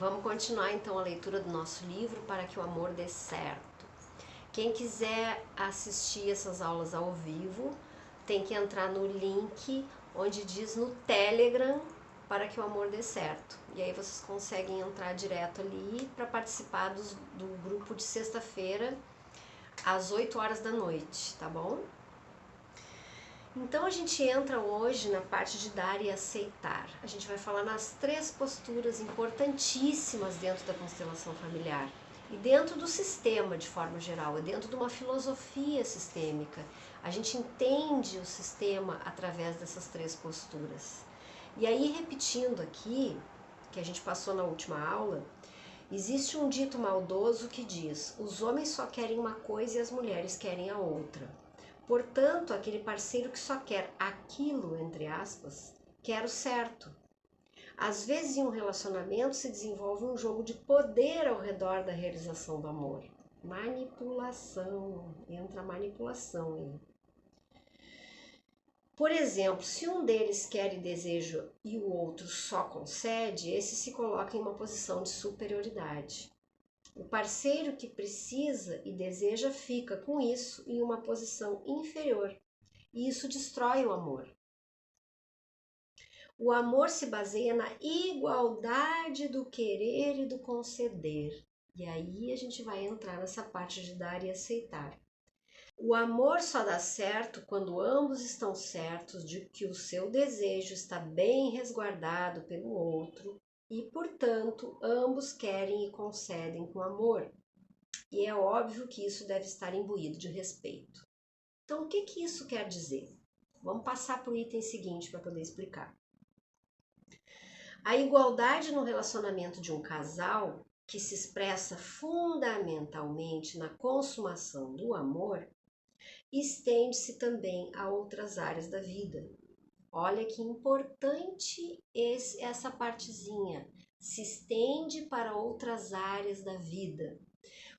Vamos continuar então a leitura do nosso livro Para que o Amor Dê Certo. Quem quiser assistir essas aulas ao vivo tem que entrar no link onde diz no Telegram Para que o Amor Dê Certo. E aí vocês conseguem entrar direto ali para participar do grupo de sexta-feira às 8 horas da noite, tá bom? Então a gente entra hoje na parte de dar e aceitar. A gente vai falar nas 3 posturas importantíssimas dentro da constelação familiar e dentro do sistema de forma geral, é dentro de uma filosofia sistêmica. A gente entende o sistema através dessas 3 posturas. E aí, repetindo aqui, que a gente passou na última aula, existe um dito maldoso que diz: os homens só querem uma coisa e as mulheres querem a outra. Portanto, aquele parceiro que só quer aquilo, entre aspas, quer o certo. Às vezes, em um relacionamento se desenvolve um jogo de poder ao redor da realização do amor. Manipulação, entra a manipulação aí. Por exemplo, se um deles quer e deseja e o outro só concede, esse se coloca em uma posição de superioridade. O parceiro que precisa e deseja fica com isso em uma posição inferior, e isso destrói o amor. O amor se baseia na igualdade do querer e do conceder. E aí a gente vai entrar nessa parte de dar e aceitar. O amor só dá certo quando ambos estão certos de que o seu desejo está bem resguardado pelo outro e, portanto, ambos querem e concedem com amor. E é óbvio que isso deve estar imbuído de respeito. Então, o que isso quer dizer? Vamos passar para o item seguinte para poder explicar. A igualdade no relacionamento de um casal, que se expressa fundamentalmente na consumação do amor, estende-se também a outras áreas da vida. Olha que importante essa partezinha. Se estende para outras áreas da vida.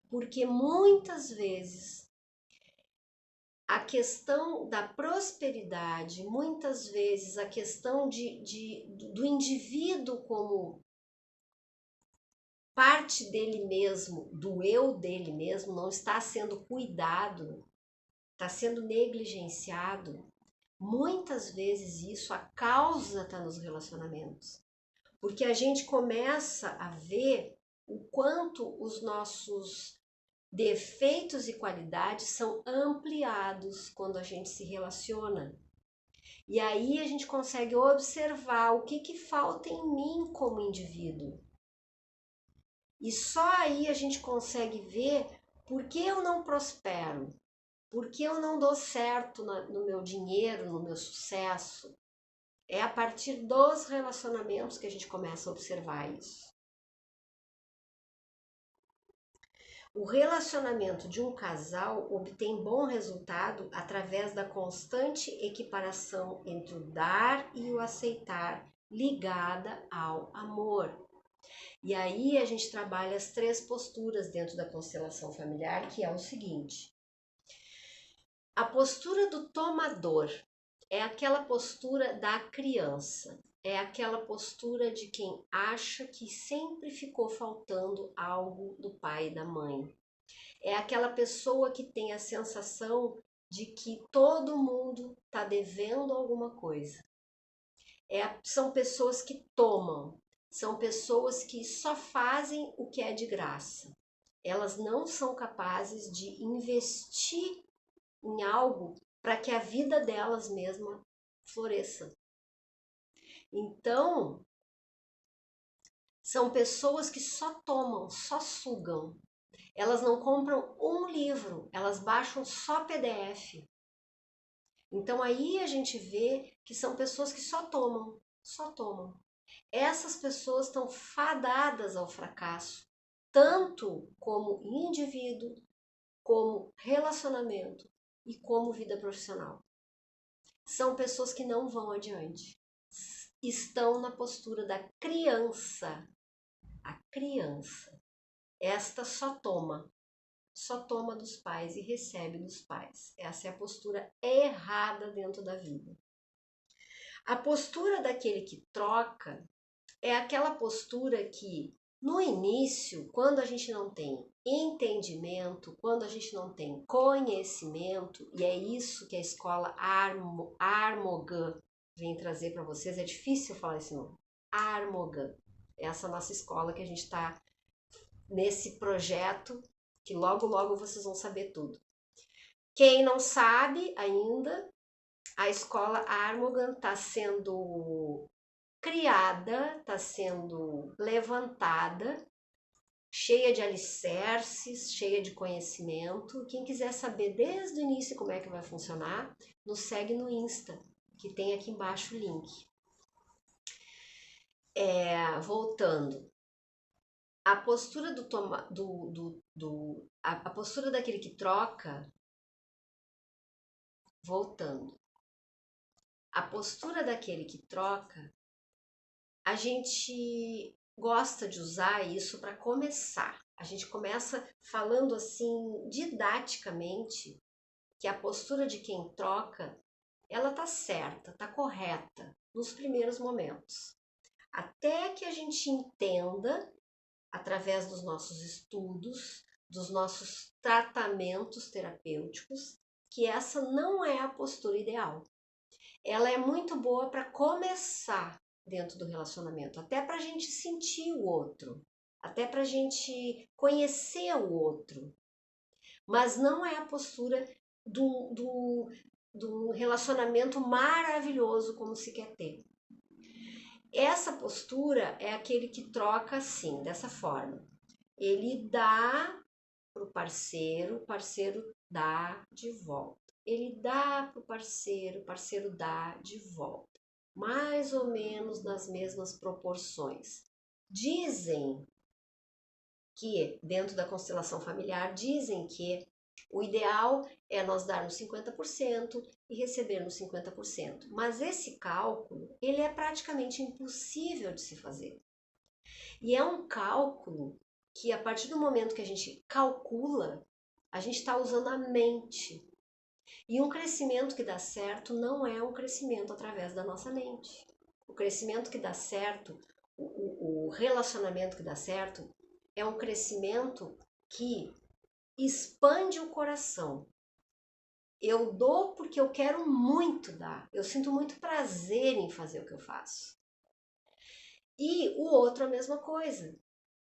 Porque muitas vezes a questão da prosperidade, muitas vezes a questão do indivíduo como parte dele mesmo, do eu dele mesmo, não está sendo cuidado, está sendo negligenciado. Muitas vezes isso, a causa está nos relacionamentos. Porque a gente começa a ver o quanto os nossos defeitos e qualidades são ampliados quando a gente se relaciona. E aí a gente consegue observar o que falta em mim como indivíduo. E só aí a gente consegue ver por que eu não prospero, por que eu não dou certo no meu dinheiro, no meu sucesso. É a partir dos relacionamentos que a gente começa a observar isso. O relacionamento de um casal obtém bom resultado através da constante equiparação entre o dar e o aceitar, ligada ao amor. E aí a gente trabalha as 3 posturas dentro da constelação familiar, que é o seguinte. A postura do tomador é aquela postura da criança. É aquela postura de quem acha que sempre ficou faltando algo do pai e da mãe. É aquela pessoa que tem a sensação de que todo mundo está devendo alguma coisa. São pessoas que tomam, são pessoas que só fazem o que é de graça. Elas não são capazes de investir em algo para que a vida delas mesma floresça. Então, são pessoas que só tomam, só sugam. Elas não compram um livro, elas baixam só PDF. Então aí a gente vê que são pessoas que só tomam, só tomam. Essas pessoas estão fadadas ao fracasso, tanto como indivíduo, como relacionamento e como vida profissional. São pessoas que não vão adiante. Estão na postura da criança. A criança. Esta só toma dos pais e recebe dos pais. Essa é a postura errada dentro da vida. A postura daquele que troca é aquela postura que No início, quando a gente não tem entendimento, quando a gente não tem conhecimento, e é isso que a escola Armogan vem trazer para vocês, é difícil falar esse nome, Armogan, essa nossa escola que a gente está nesse projeto, que logo logo vocês vão saber tudo. Quem não sabe ainda, a escola Armogan está sendo criada, está sendo levantada, cheia de alicerces, cheia de conhecimento. Quem quiser saber desde o início como é que vai funcionar, nos segue no Insta, que tem aqui embaixo o link. Voltando, a postura a postura daquele que troca, voltando, a postura daquele que troca, a gente gosta de usar isso para começar. A gente começa falando assim didaticamente que a postura de quem troca, ela tá certa, tá correta nos primeiros momentos. Até que a gente entenda, através dos nossos estudos, dos nossos tratamentos terapêuticos, que essa não é a postura ideal. Ela é muito boa para começar dentro do relacionamento, até para a gente sentir o outro, até para a gente conhecer o outro, mas não é a postura do relacionamento maravilhoso como se quer ter. Essa postura é aquele que troca assim, dessa forma. Ele dá para o parceiro dá de volta. Ele dá para o parceiro dá de volta. Mais ou menos nas mesmas proporções. Dizem que, dentro da constelação familiar, dizem que o ideal é nós darmos 50% e recebermos 50%. Mas esse cálculo, ele é praticamente impossível de se fazer. E é um cálculo que, a partir do momento que a gente calcula, a gente está usando a mente. E um crescimento que dá certo não é um crescimento através da nossa mente. O crescimento que dá certo, o relacionamento que dá certo, é um crescimento que expande o coração. Eu dou porque eu quero muito dar. Eu sinto muito prazer em fazer o que eu faço. E o outro a mesma coisa.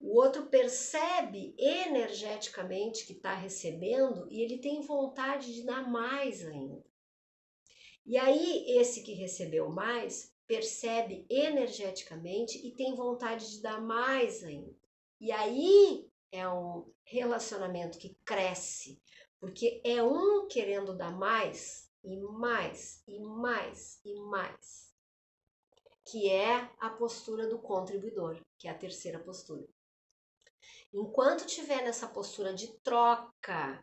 O outro percebe energeticamente que está recebendo e ele tem vontade de dar mais ainda. E aí, esse que recebeu mais percebe energeticamente e tem vontade de dar mais ainda. E aí é um relacionamento que cresce, porque é um querendo dar mais e mais e mais e mais, que é a postura do contribuidor, que é a terceira postura. Enquanto tiver nessa postura de troca,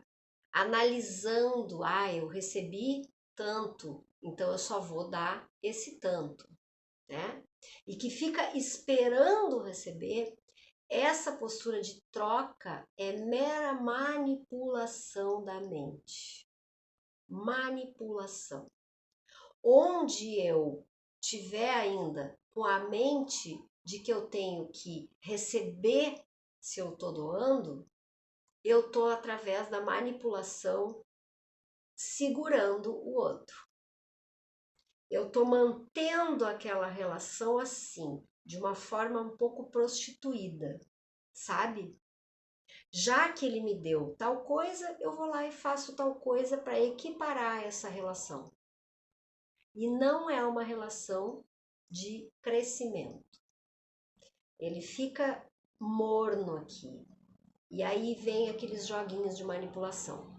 analisando, eu recebi tanto, então eu só vou dar esse tanto, né? E que fica esperando receber, essa postura de troca é mera manipulação da mente. Manipulação. Onde eu tiver ainda com a mente de que eu tenho que receber se eu estou doando, eu estou através da manipulação segurando o outro. Eu estou mantendo aquela relação assim, de uma forma um pouco prostituída, sabe? Já que ele me deu tal coisa, eu vou lá e faço tal coisa para equiparar essa relação. E não é uma relação de crescimento. Ele fica morno aqui. E aí vem aqueles joguinhos de manipulação.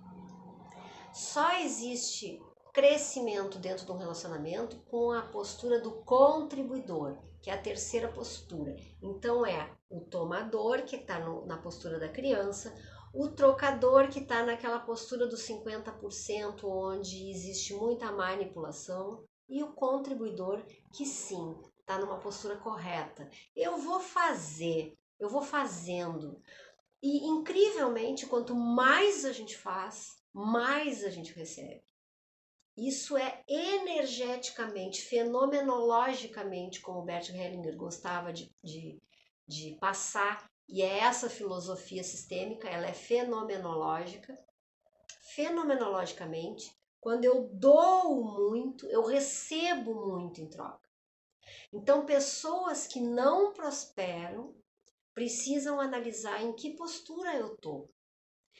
Só existe crescimento dentro de um relacionamento com a postura do contribuidor, que é a terceira postura. Então é o tomador, que está na postura da criança, o trocador, que está naquela postura dos 50%, onde existe muita manipulação, e o contribuidor, que sim, está numa postura correta. Eu vou fazer, eu vou fazendo. E incrivelmente, quanto mais a gente faz, mais a gente recebe. Isso é energeticamente, fenomenologicamente, como Bert Hellinger gostava de passar, E essa filosofia sistêmica, ela é fenomenológica. Fenomenologicamente, quando eu dou muito, eu recebo muito em troca. Então, pessoas que não prosperam precisam analisar em que postura eu tô.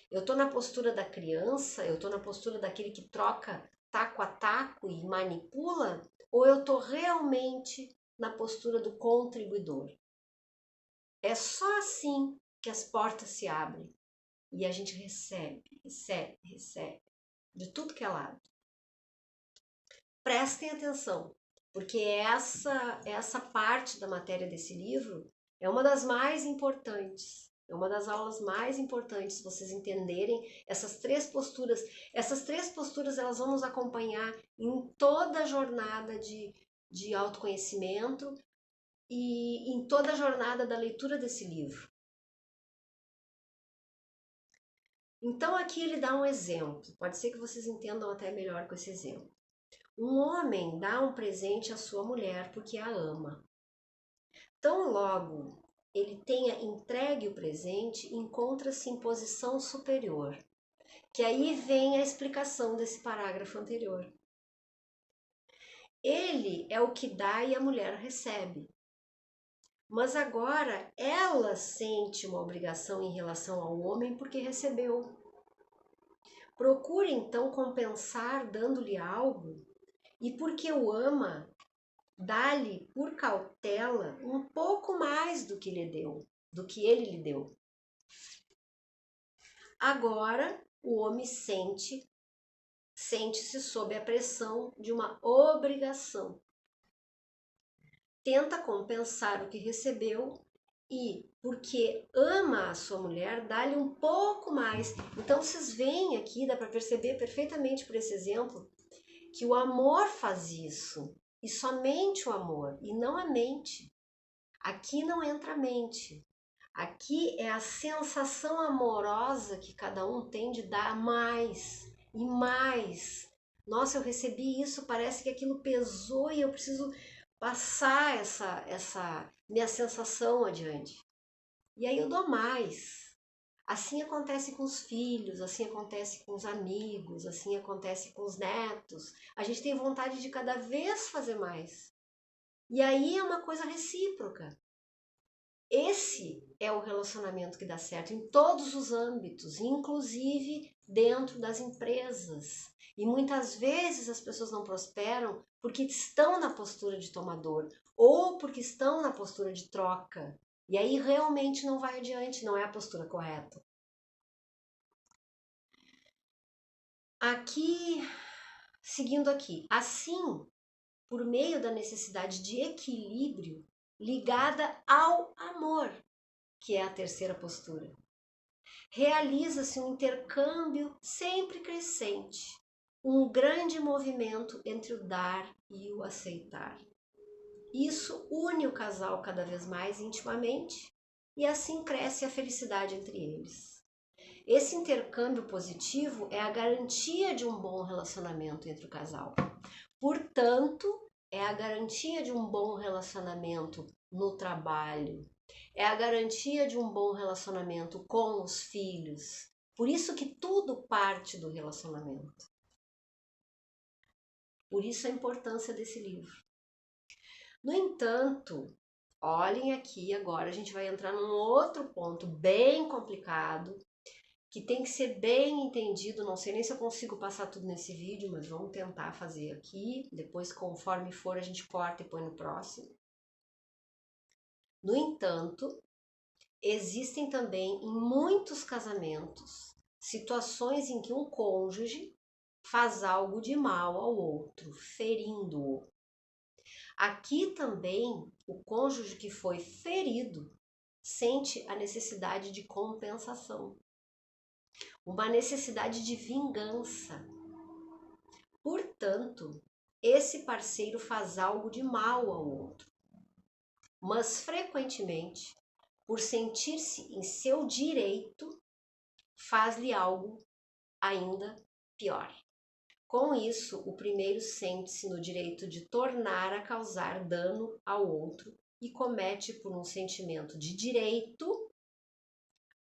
Eu tô na postura da criança, eu tô na postura daquele que troca taco a taco e manipula, ou eu tô realmente na postura do contribuidor? É só assim que as portas se abrem e a gente recebe, recebe, recebe de tudo que é lado. Prestem atenção, porque essa parte da matéria desse livro é uma das mais importantes. É uma das aulas mais importantes, vocês entenderem essas três posturas. Essas três posturas, elas vão nos acompanhar em toda a jornada de autoconhecimento e em toda a jornada da leitura desse livro. Então aqui ele dá um exemplo, pode ser que vocês entendam até melhor com esse exemplo. Um homem dá um presente à sua mulher porque a ama. Tão logo ele tenha entregue o presente, encontra-se em posição superior. Que aí vem a explicação desse parágrafo anterior. Ele é o que dá e a mulher recebe. Mas agora ela sente uma obrigação em relação ao homem porque recebeu. Procura então compensar dando-lhe algo, e porque o ama, dá-lhe por cautela um pouco mais do que ele lhe deu. Agora o homem sente-se sob a pressão de uma obrigação. Tenta compensar o que recebeu e, porque ama a sua mulher, dá-lhe um pouco mais. Então vocês veem aqui, dá para perceber perfeitamente por esse exemplo, que o amor faz isso. E somente o amor, e não a mente. Aqui não entra a mente. Aqui é a sensação amorosa que cada um tem de dar mais e mais. Nossa, eu recebi isso, parece que aquilo pesou e eu preciso passar essa minha sensação adiante. E aí eu dou mais. Assim acontece com os filhos, assim acontece com os amigos, assim acontece com os netos. A gente tem vontade de cada vez fazer mais. E aí é uma coisa recíproca. Esse é o relacionamento que dá certo em todos os âmbitos, inclusive dentro das empresas. E muitas vezes as pessoas não prosperam porque estão na postura de tomador ou porque estão na postura de troca. E aí realmente não vai adiante, não é a postura correta. Aqui, seguindo aqui, assim, por meio da necessidade de equilíbrio ligada ao amor, que é a terceira postura, realiza-se um intercâmbio sempre crescente, um grande movimento entre o dar e o aceitar. Isso une o casal cada vez mais intimamente e assim cresce a felicidade entre eles. Esse intercâmbio positivo é a garantia de um bom relacionamento entre o casal. Portanto, é a garantia de um bom relacionamento no trabalho. É a garantia de um bom relacionamento com os filhos. Por isso que tudo parte do relacionamento. Por isso a importância desse livro. No entanto, olhem aqui agora, a gente vai entrar num outro ponto bem complicado, que tem que ser bem entendido. Não sei nem se eu consigo passar tudo nesse vídeo, mas vamos tentar fazer aqui. Depois, conforme for, a gente corta e põe no próximo. No entanto, existem também em muitos casamentos situações em que um cônjuge faz algo de mal ao outro, ferindo-o. Aqui também o cônjuge que foi ferido sente a necessidade de compensação, uma necessidade de vingança. Portanto, esse parceiro faz algo de mal ao outro, mas frequentemente, por sentir-se em seu direito, faz-lhe algo ainda pior. Com isso, o primeiro sente-se no direito de tornar a causar dano ao outro e comete, por um sentimento de direito,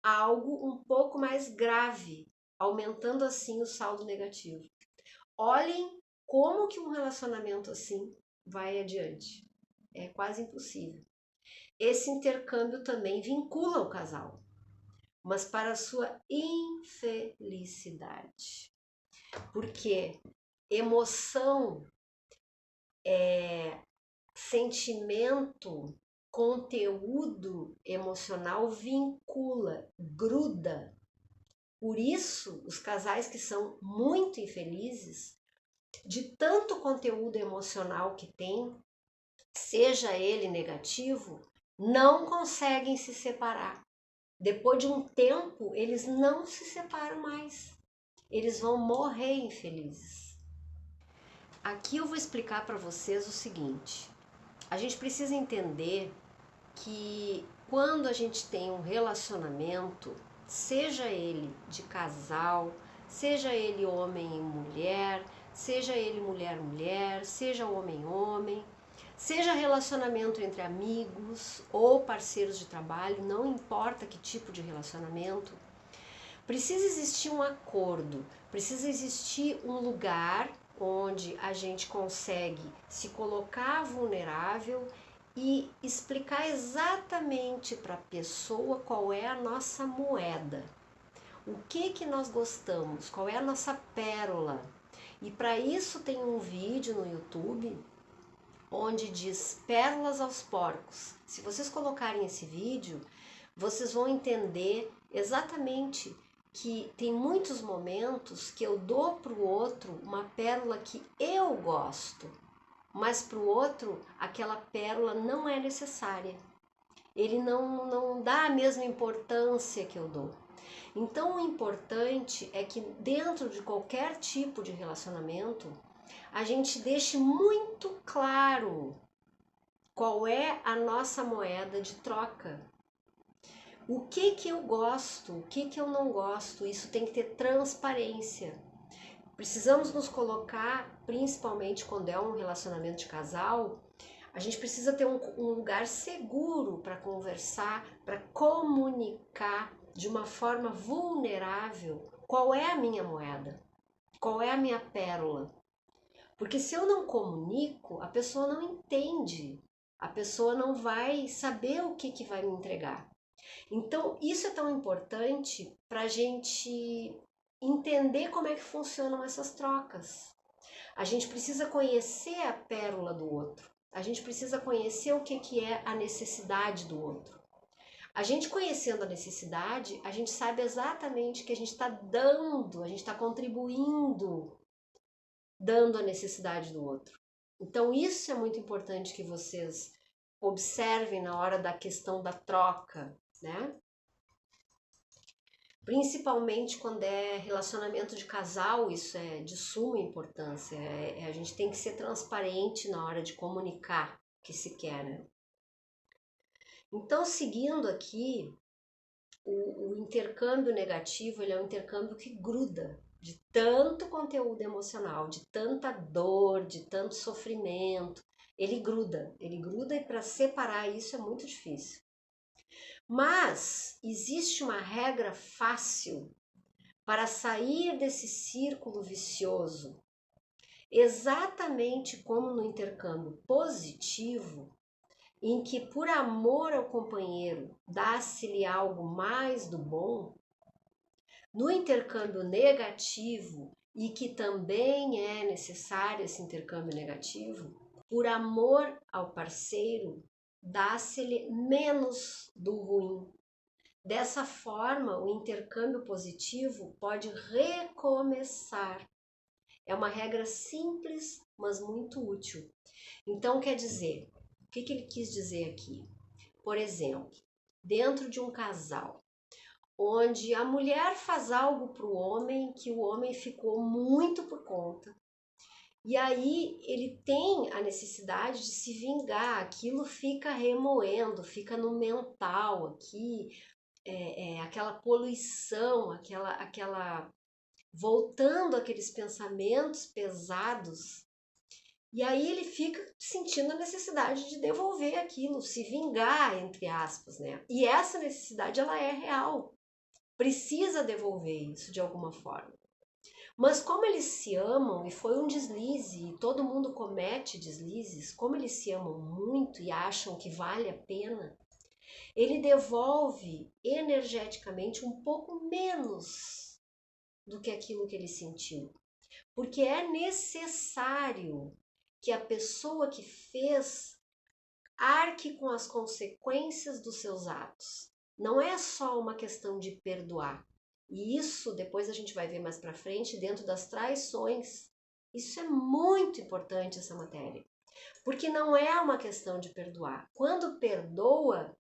algo um pouco mais grave, aumentando assim o saldo negativo. Olhem como que um relacionamento assim vai adiante. É quase impossível. Esse intercâmbio também vincula o casal, mas para a sua infelicidade. Porque emoção, sentimento, conteúdo emocional vincula, gruda. Por isso, os casais que são muito infelizes, de tanto conteúdo emocional que tem, seja ele negativo, não conseguem se separar. Depois de um tempo, eles não se separam mais. Eles vão morrer infelizes. Aqui eu vou explicar para vocês o seguinte. A gente precisa entender que quando a gente tem um relacionamento, seja ele de casal, seja ele homem e mulher, seja ele mulher-mulher, seja homem-homem, seja relacionamento entre amigos ou parceiros de trabalho, não importa que tipo de relacionamento, precisa existir um acordo, precisa existir um lugar onde a gente consegue se colocar vulnerável e explicar exatamente para a pessoa qual é a nossa moeda, o que nós gostamos, qual é a nossa pérola. E para isso tem um vídeo no YouTube onde diz pérolas aos porcos. Se vocês colocarem esse vídeo, vocês vão entender exatamente que tem muitos momentos que eu dou para o outro uma pérola que eu gosto, mas para o outro aquela pérola não é necessária. Ele não dá a mesma importância que eu dou. Então o importante é que dentro de qualquer tipo de relacionamento, a gente deixe muito claro qual é a nossa moeda de troca. O que eu gosto, o que eu não gosto, isso tem que ter transparência. Precisamos nos colocar, principalmente quando é um relacionamento de casal, a gente precisa ter um lugar seguro para conversar, para comunicar de uma forma vulnerável qual é a minha moeda, qual é a minha pérola. Porque se eu não comunico, a pessoa não entende, a pessoa não vai saber o que vai me entregar. Então, isso é tão importante para a gente entender como é que funcionam essas trocas. A gente precisa conhecer a pérola do outro. A gente precisa conhecer o que é a necessidade do outro. A gente conhecendo a necessidade, a gente sabe exatamente o que a gente está dando, a gente está contribuindo, dando a necessidade do outro. Então, isso é muito importante que vocês observem na hora da questão da troca, né? Principalmente quando é relacionamento de casal, isso é de suma importância. A gente tem que ser transparente na hora de comunicar o que se quer, né? Então, seguindo aqui, o intercâmbio negativo, ele é um intercâmbio que gruda de tanto conteúdo emocional, de tanta dor, de tanto sofrimento. Ele gruda e para separar isso é muito difícil. Mas existe uma regra fácil para sair desse círculo vicioso. Exatamente como no intercâmbio positivo, em que por amor ao companheiro dá-se-lhe algo mais do bom, no intercâmbio negativo, e que também é necessário esse intercâmbio negativo, por amor ao parceiro, dá-se-lhe menos do ruim. Dessa forma, o intercâmbio positivo pode recomeçar. É uma regra simples, mas muito útil. Então, quer dizer, o que ele quis dizer aqui? Por exemplo, dentro de um casal, onde a mulher faz algo para o homem que o homem ficou muito por conta, e aí ele tem a necessidade de se vingar, aquilo fica remoendo, fica no mental aqui, aquela poluição, aquela voltando aqueles pensamentos pesados. E aí ele fica sentindo a necessidade de devolver aquilo, se vingar, entre aspas, né? E essa necessidade, ela é real. precisa devolver isso de alguma forma. Mas como eles se amam, e foi um deslize, e todo mundo comete deslizes, como eles se amam muito e acham que vale a pena, ele devolve energeticamente um pouco menos do que aquilo que ele sentiu. Porque é necessário que a pessoa que fez arque com as consequências dos seus atos. Não é só uma questão de perdoar. E isso depois a gente vai ver mais para frente dentro das traições. Isso é muito importante, essa matéria. Porque não é uma questão de perdoar. Quando perdoa,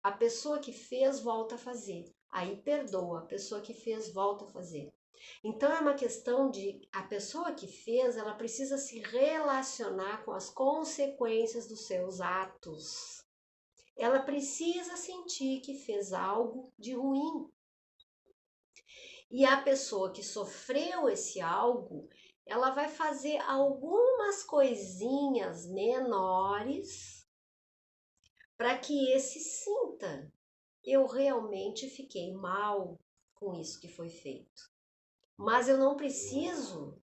a pessoa que fez volta a fazer. Aí perdoa, a pessoa que fez volta a fazer. Então é uma questão de a pessoa que fez, ela precisa se relacionar com as consequências dos seus atos. Ela precisa sentir que fez algo de ruim. E a pessoa que sofreu esse algo, ela vai fazer algumas coisinhas menores para que esse sinta: eu realmente fiquei mal com isso que foi feito. Mas eu não preciso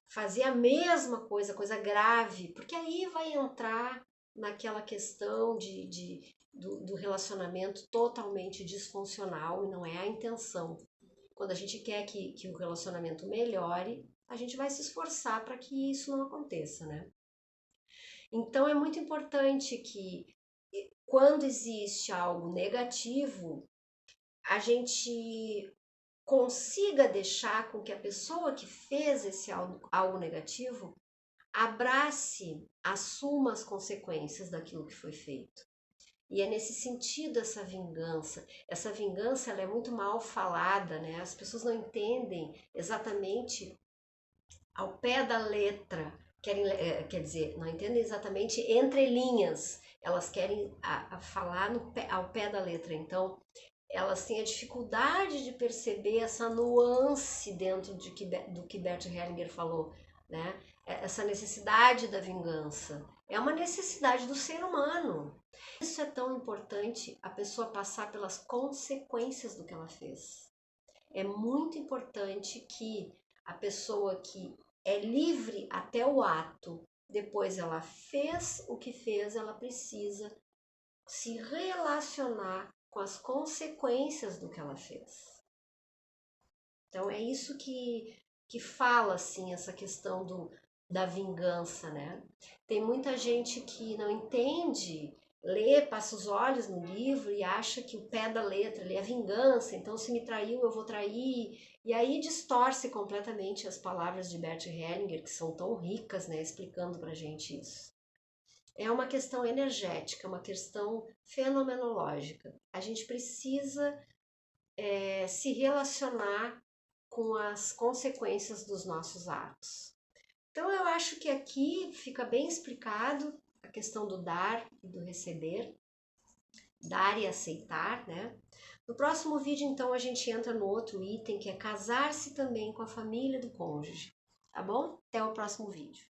fazer a mesma coisa grave, porque aí vai entrar naquela questão do relacionamento totalmente disfuncional, e não é a intenção. Quando a gente quer que o relacionamento melhore, a gente vai se esforçar para que isso não aconteça, né? Então é muito importante que quando existe algo negativo, a gente consiga deixar com que a pessoa que fez esse algo negativo abrace, assuma as consequências daquilo que foi feito. E é nesse sentido essa vingança. Essa vingança ela é muito mal falada, né? As pessoas não entendem exatamente ao pé da letra, quer dizer, não entendem exatamente entre linhas. Elas querem falar ao pé da letra. Então, elas têm a dificuldade de perceber essa nuance dentro do que Bert Hellinger falou, né? Essa necessidade da vingança. É uma necessidade do ser humano. Isso é tão importante, a pessoa passar pelas consequências do que ela fez. É muito importante que a pessoa que é livre até o ato, depois ela fez o que fez, ela precisa se relacionar com as consequências do que ela fez. Então é isso que fala assim essa questão da vingança, né? Tem muita gente que não entende, lê, passa os olhos no livro e acha que o pé da letra ali é vingança, então se me traiu eu vou trair, e aí distorce completamente as palavras de Bert Hellinger, que são tão ricas, né, explicando pra gente isso. É uma questão energética, uma questão fenomenológica. A gente precisa se relacionar com as consequências dos nossos atos. Então eu acho que aqui fica bem explicado a questão do dar e do receber, dar e aceitar, né? No próximo vídeo, então, a gente entra no outro item, que é casar-se também com a família do cônjuge, tá bom? Até o próximo vídeo.